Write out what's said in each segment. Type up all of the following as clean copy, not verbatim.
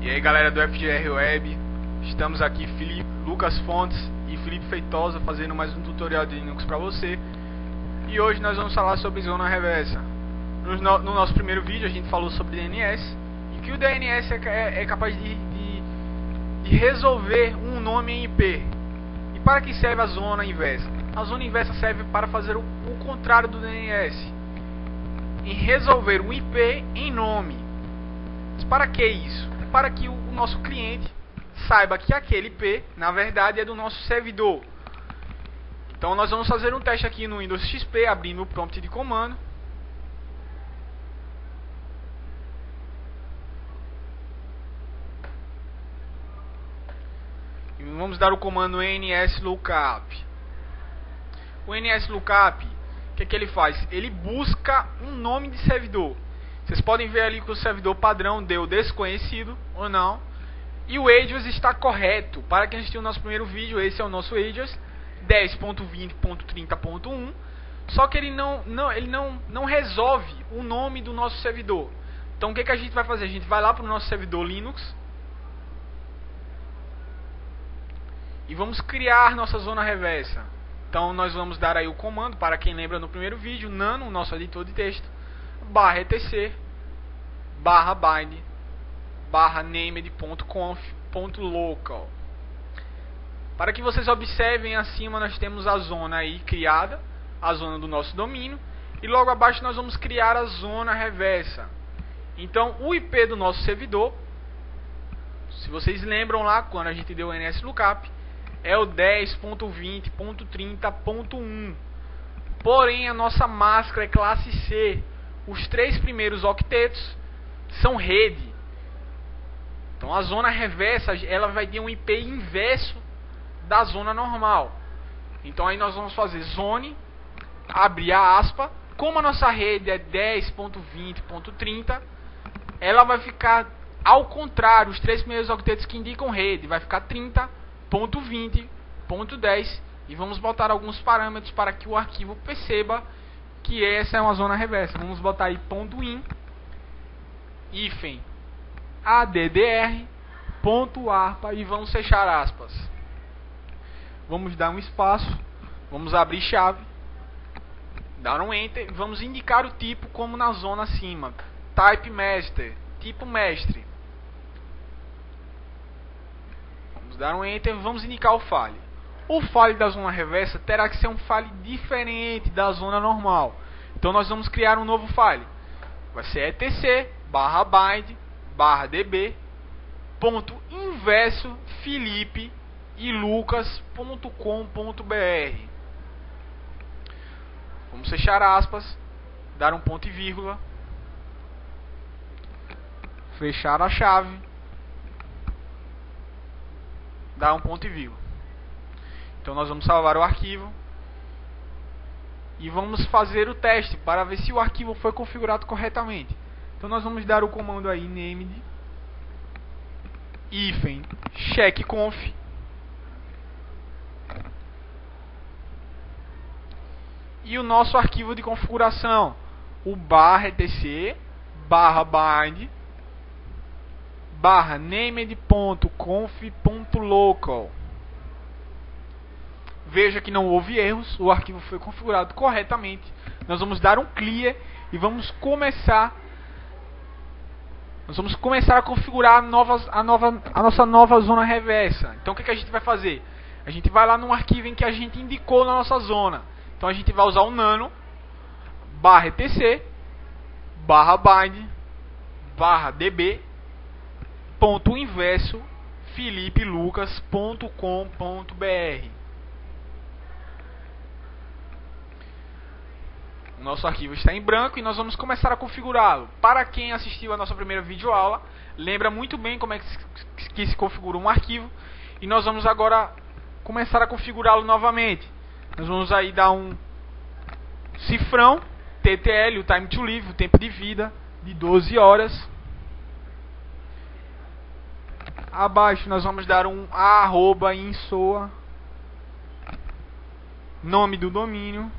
E aí galera do FGR Web, estamos aqui Lucas Fontes e Felipe Feitosa fazendo mais um tutorial de Linux para você. E hoje nós vamos falar sobre zona reversa. No nosso primeiro vídeo a gente falou sobre DNS e que o DNS é capaz de resolver um nome em IP. E para que serve a zona inversa? A zona inversa serve para fazer o contrário do DNS, em resolver um IP em nome. Mas para que isso? Para que o nosso cliente saiba que aquele IP, na verdade, é do nosso servidor. Então nós vamos fazer um teste aqui no Windows XP, abrindo o prompt de comando. E vamos dar o comando nslookup. O nslookup, o que ele faz? Ele busca um nome de servidor. Vocês podem ver ali que o servidor padrão deu desconhecido ou não. E o address está correto. Para quem assistiu o nosso primeiro vídeo, esse é o nosso address 10.20.30.1. Só que ele não resolve o nome do nosso servidor. Então o que a gente vai fazer? A gente vai lá para o nosso servidor Linux e vamos criar nossa zona reversa. Então nós vamos dar aí o comando, para quem lembra no primeiro vídeo, nano, o nosso editor de texto, /etc /bind /named.conf.local. Para que vocês observem, acima nós temos a zona aí criada, a zona do nosso domínio, e logo abaixo nós vamos criar a zona reversa. Então o IP do nosso servidor, se vocês lembram lá quando a gente deu o nslookup, é o 10.20.30.1. Porém a nossa máscara é classe C. Os 3 primeiros octetos são rede. Então a zona reversa, ela vai ter um IP inverso da zona normal. Então aí nós vamos fazer zone, abrir a aspa. Como a nossa rede é 10.20.30, ela vai ficar ao contrário, os 3 primeiros octetos que indicam rede, vai ficar 30.20.10. E vamos botar alguns parâmetros para que o arquivo perceba que essa é uma zona reversa. Vamos botar aí .in addr.arpa e vamos fechar aspas. Vamos dar um espaço, vamos abrir chave, dar um enter e vamos indicar o tipo como na zona acima. Type master, tipo mestre. Vamos dar um enter e vamos indicar o file. O file da zona reversa terá que ser um file diferente da zona normal. Então nós vamos criar um novo file. Vai ser etc/bind /db .inverso felipe e lucas.com.br. Vamos fechar aspas, dar um ponto e vírgula, fechar a chave, dar um ponto e vírgula. Então nós vamos salvar o arquivo e vamos fazer o teste para ver se o arquivo foi configurado corretamente. Então nós vamos dar o comando aí named checkconf e o nosso arquivo de configuração, o /etc /bind /named.conf.local. Veja que não houve erros, o arquivo foi configurado corretamente. Nós vamos dar um clear e vamos começar a configurar a nossa nova zona reversa. Então o que a gente vai fazer? A gente vai lá no arquivo em que a gente indicou na nossa zona. Então a gente vai usar o nano /etc /bind /db .inverso felipelucas.com.br. O nosso arquivo está em branco e nós vamos começar a configurá-lo. Para quem assistiu a nossa primeira videoaula, lembra muito bem como é que se configura um arquivo. E nós vamos agora começar a configurá-lo novamente. Nós vamos aí dar um cifrão, TTL, o time to live, o tempo de vida, de 12 horas. Abaixo nós vamos dar um @insoa, nome do domínio.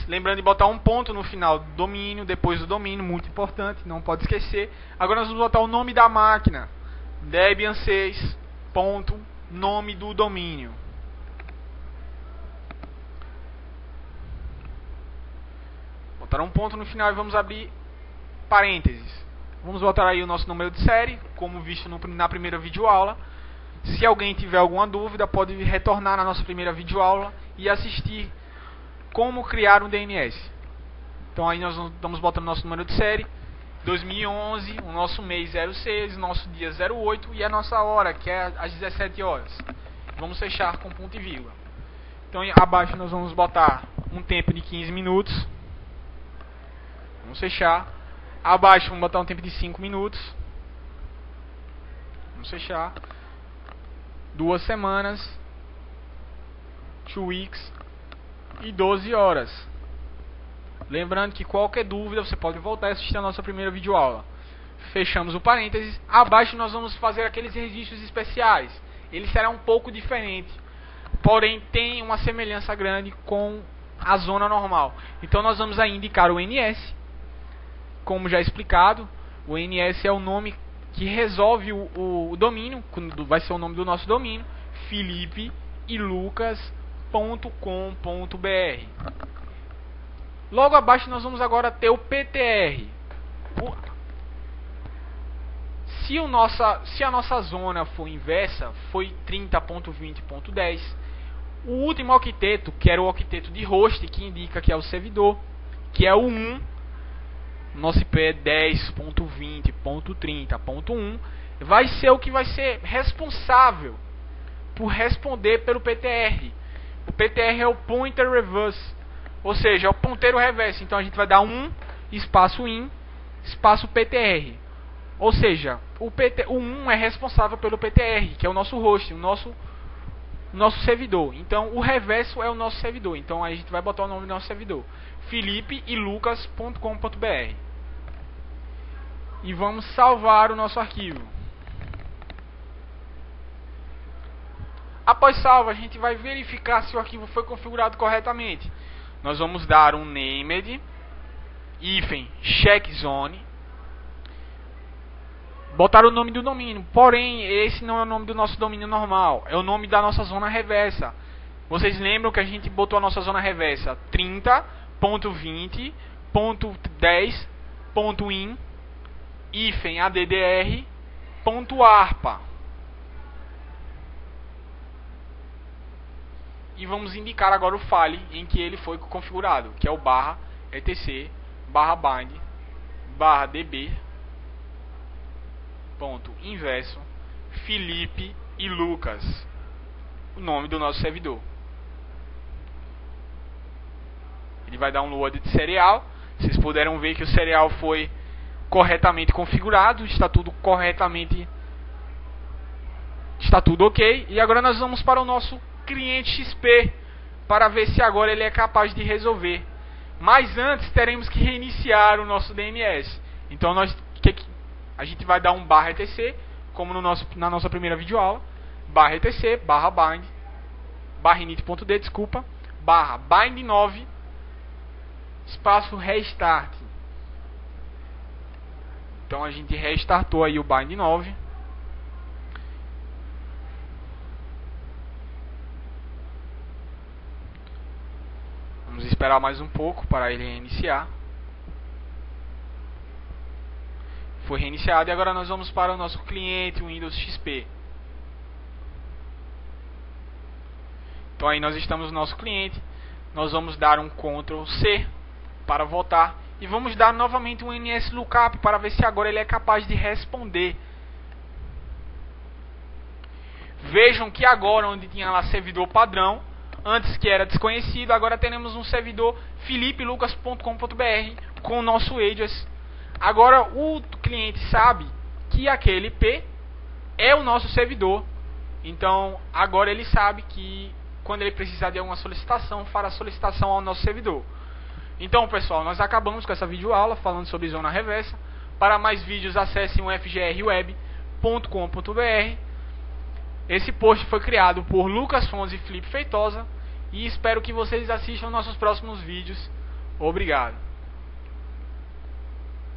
lembrando de botar um ponto no final do domínio, depois do domínio, muito importante, não pode esquecer. Agora nós vamos botar o nome da máquina, Debian 6, ponto, nome do domínio. Botar um ponto no final e vamos abrir parênteses. Vamos botar aí o nosso número de série, como visto na primeira videoaula. Se alguém tiver alguma dúvida, pode retornar na nossa primeira videoaula e assistir como criar um DNS. Então aí nós estamos botando nosso número de série, 2011, o nosso mês 06, o nosso dia 08 e a nossa hora, que é às 17 horas. Vamos fechar com ponto e vírgula. Então abaixo nós vamos botar um tempo de 15 minutos. Vamos fechar. Abaixo vamos botar um tempo de 5 minutos. Vamos fechar. 2 semanas, 2 weeks e 12 horas. Lembrando que qualquer dúvida você pode voltar e assistir a nossa primeira videoaula. Fechamos o parênteses. Abaixo nós vamos fazer aqueles registros especiais. Ele será um pouco diferente, porém tem uma semelhança grande com a zona normal. Então nós vamos aí indicar o NS. Como já explicado, o NS é o nome que resolve o domínio, vai ser o nome do nosso domínio, philipeelucas.com.br. Logo abaixo nós vamos agora ter o PTR. Se a nossa zona for inversa, foi 30.20.10, o último octeto, que era o octeto de host, que indica que é o servidor, que é o 1, nosso IP é 10.20.30.1, vai ser o que vai ser responsável por responder pelo PTR. O PTR é o Pointer Reverse, ou seja, é o ponteiro reverso. Então a gente vai dar 1, espaço in, espaço PTR. Ou seja, o 1 é responsável pelo PTR, que é o nosso host, o nosso servidor. Então o reverso é o nosso servidor. Então aí a gente vai botar o nome do nosso servidor, philipeelucas.com.br. E vamos salvar o nosso arquivo. Após salvo, a gente vai verificar se o arquivo foi configurado corretamente. Nós vamos dar um named checkzone, botar o nome do domínio. Porém, esse não é o nome do nosso domínio normal, é o nome da nossa zona reversa. Vocês lembram que a gente botou a nossa zona reversa 30.20.10.in addr.arpa. E vamos indicar agora o file em que ele foi configurado, que é o /etc /bind /db inverso Felipe e Lucas, o nome do nosso servidor. Ele vai dar um load de serial. Vocês puderam ver que o serial foi corretamente configurado, está tudo corretamente, está tudo ok. E agora nós vamos para o nosso cliente XP para ver se agora ele é capaz de resolver. Mas antes teremos que reiniciar o nosso DNS. Então a gente vai dar um /etc, como na nossa primeira videoaula, /etc /bind init.d, desculpa, /bind9 espaço restart. Então a gente restartou aí o bind9. Vamos esperar mais um pouco para ele reiniciar. Foi reiniciado e agora nós vamos para o nosso cliente Windows XP. Então aí nós estamos no nosso cliente. Nós vamos dar um Ctrl C para voltar e vamos dar novamente um NSLookup para ver se agora ele é capaz de responder. Vejam que agora, onde tinha lá servidor padrão, antes que era desconhecido, agora teremos um servidor philipeelucas.com.br com o nosso address. Agora o cliente sabe que aquele IP é o nosso servidor. Então agora ele sabe que quando ele precisar de alguma solicitação, fará solicitação ao nosso servidor. Então pessoal, nós acabamos com essa videoaula falando sobre zona reversa. Para mais vídeos acessem o fgrweb.com.br. Esse post foi criado por Lucas Fonz e Felipe Feitosa. E espero que vocês assistam nossos próximos vídeos. Obrigado.